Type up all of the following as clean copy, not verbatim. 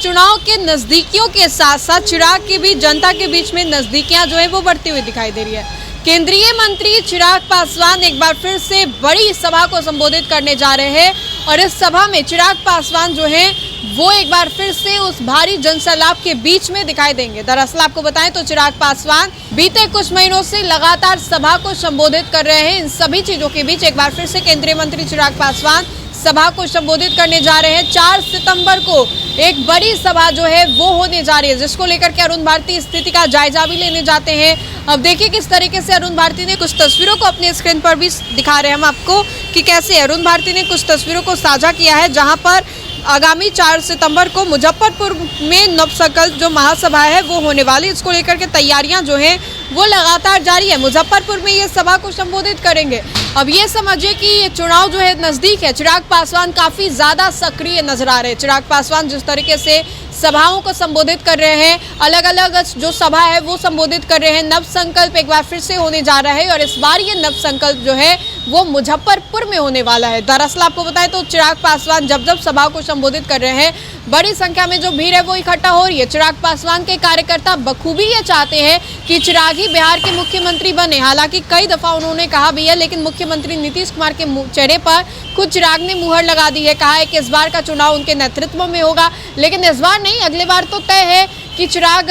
चुनाव के नजदीकियों के साथ साथ चिराग के बीच जनता के बीच में नजदीकियां जो है वो बढ़ती हुई दिखाई दे रही है। केंद्रीय मंत्री चिराग पासवान एक बार फिर से बड़ी सभा को संबोधित करने जा रहे हैं और इस सभा में चिराग पासवान जो है वो एक बार फिर से उस भारी जनसैलाब के बीच में दिखाई देंगे। दरअसल आपको बताएं तो चिराग पासवान बीते कुछ महीनों से लगातार सभा को संबोधित कर रहे हैं। इन सभी चीजों के बीच एक बार फिर से केंद्रीय मंत्री चिराग पासवान सभा को संबोधित करने जा रहे हैं। 4 सितंबर को एक बड़ी सभा जो है वो होने जा रही है, जिसको लेकर के अरुण भारती स्थिति का जायजा भी लेने जाते हैं। अब देखिए किस तरीके से अरुण भारती ने कुछ तस्वीरों को अपने स्क्रीन पर भी दिखा रहे हैं हम आपको कि कैसे अरुण भारती ने कुछ तस्वीरों को साझा किया है, जहां पर आगामी 4 सितंबर को मुजफ्फरपुर में नवसंकल्प जो महासभा है वो होने वाली। इसको लेकर के तैयारियां जो है वो लगातार जारी है। मुजफ्फरपुर में ये सभा को संबोधित करेंगे। अब ये समझिए कि ये चुनाव जो है नजदीक है। चिराग पासवान काफी ज्यादा सक्रिय नजर आ रहे हैं। चिराग पासवान जिस तरीके से सभाओं को संबोधित कर रहे हैं, अलग अलग जो सभा है वो संबोधित कर रहे हैं। नव संकल्प एक बार फिर से होने जा रहा है और इस बार ये नव संकल्प जो है वो मुजफ्फरपुर में होने वाला है। दरअसल आपको बताएं तो चिराग पासवान जब जब सभा को संबोधित कर रहे हैं, बड़ी संख्या में जो भीड़ है वो इकट्ठा हो रही है। चिराग पासवान के कार्यकर्ता बखूबी ये चाहते हैं कि चिराग ही बिहार के मुख्यमंत्री बने। हालांकि कई दफा उन्होंने कहा भी है, लेकिन मुख्यमंत्री नीतीश कुमार के चेहरे पर खुद चिराग ने मुहर लगा दी है। कहा है कि इस बार का चुनाव उनके नेतृत्व में होगा, लेकिन इस बार नहीं, अगले बार तो तय है कि चिराग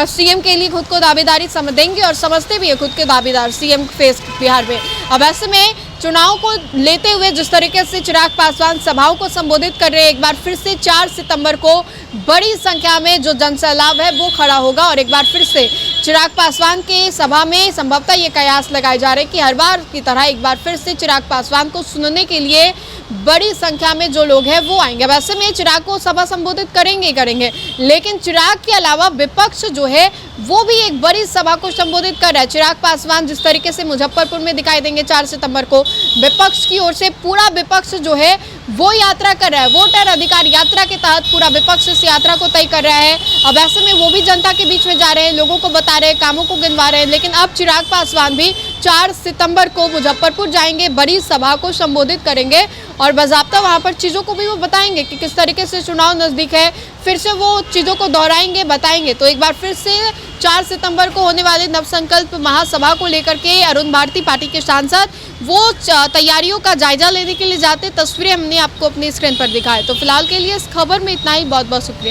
सीएम के लिए खुद को दावेदारी देंगे और समझते भी है खुद के दावेदार सीएम फेस बिहार में। अब ऐसे में चुनाव को लेते हुए जिस तरीके से चिराग पासवान सभाओं को संबोधित कर रहे हैं, एक बार फिर से 4 सितंबर को बड़ी संख्या में जो जनसैलाब है वो खड़ा होगा और एक बार फिर से चिराग पासवान के सभा में संभवतः ये कयास लगाए जा रहे हैं कि हर बार की तरह एक बार फिर से चिराग पासवान को सुनने के लिए बड़ी संख्या में जो लोग हैं वो आएंगे। वैसे में चिराग को सभा संबोधित करेंगे, लेकिन चिराग के अलावा विपक्ष जो है वो भी एक बड़ी सभा को संबोधित कर रहा है। चिराग पासवान जिस तरीके से मुजफ्फरपुर में दिखाई देंगे 4 सितंबर को, विपक्ष की ओर से पूरा विपक्ष जो है वो यात्रा कर रहा है। वोटर अधिकार यात्रा के तहत पूरा विपक्ष इस यात्रा को तय कर रहा है। अब ऐसे में वो भी जनता के बीच में जा रहे हैं, लोगों को बता रहे हैं, कामों को गिनवा रहे हैं। लेकिन अब चिराग पासवान भी 4 सितंबर को मुजफ्फरपुर जाएंगे, बड़ी सभा को संबोधित करेंगे और बाकायदा वहां पर चीज़ों को भी वो बताएंगे कि किस तरीके से चुनाव नज़दीक है। फिर से वो चीज़ों को दोहराएंगे, बताएंगे। तो एक बार फिर से 4 सितंबर को होने वाले नवसंकल्प महासभा को लेकर के अरुण भारती पार्टी के सांसद वो तैयारियों का जायजा लेने के लिए जाते। तस्वीरें हमने आपको अपनी स्क्रीन पर दिखाई। तो फिलहाल के लिए इस खबर में इतना ही। बहुत बहुत शुक्रिया।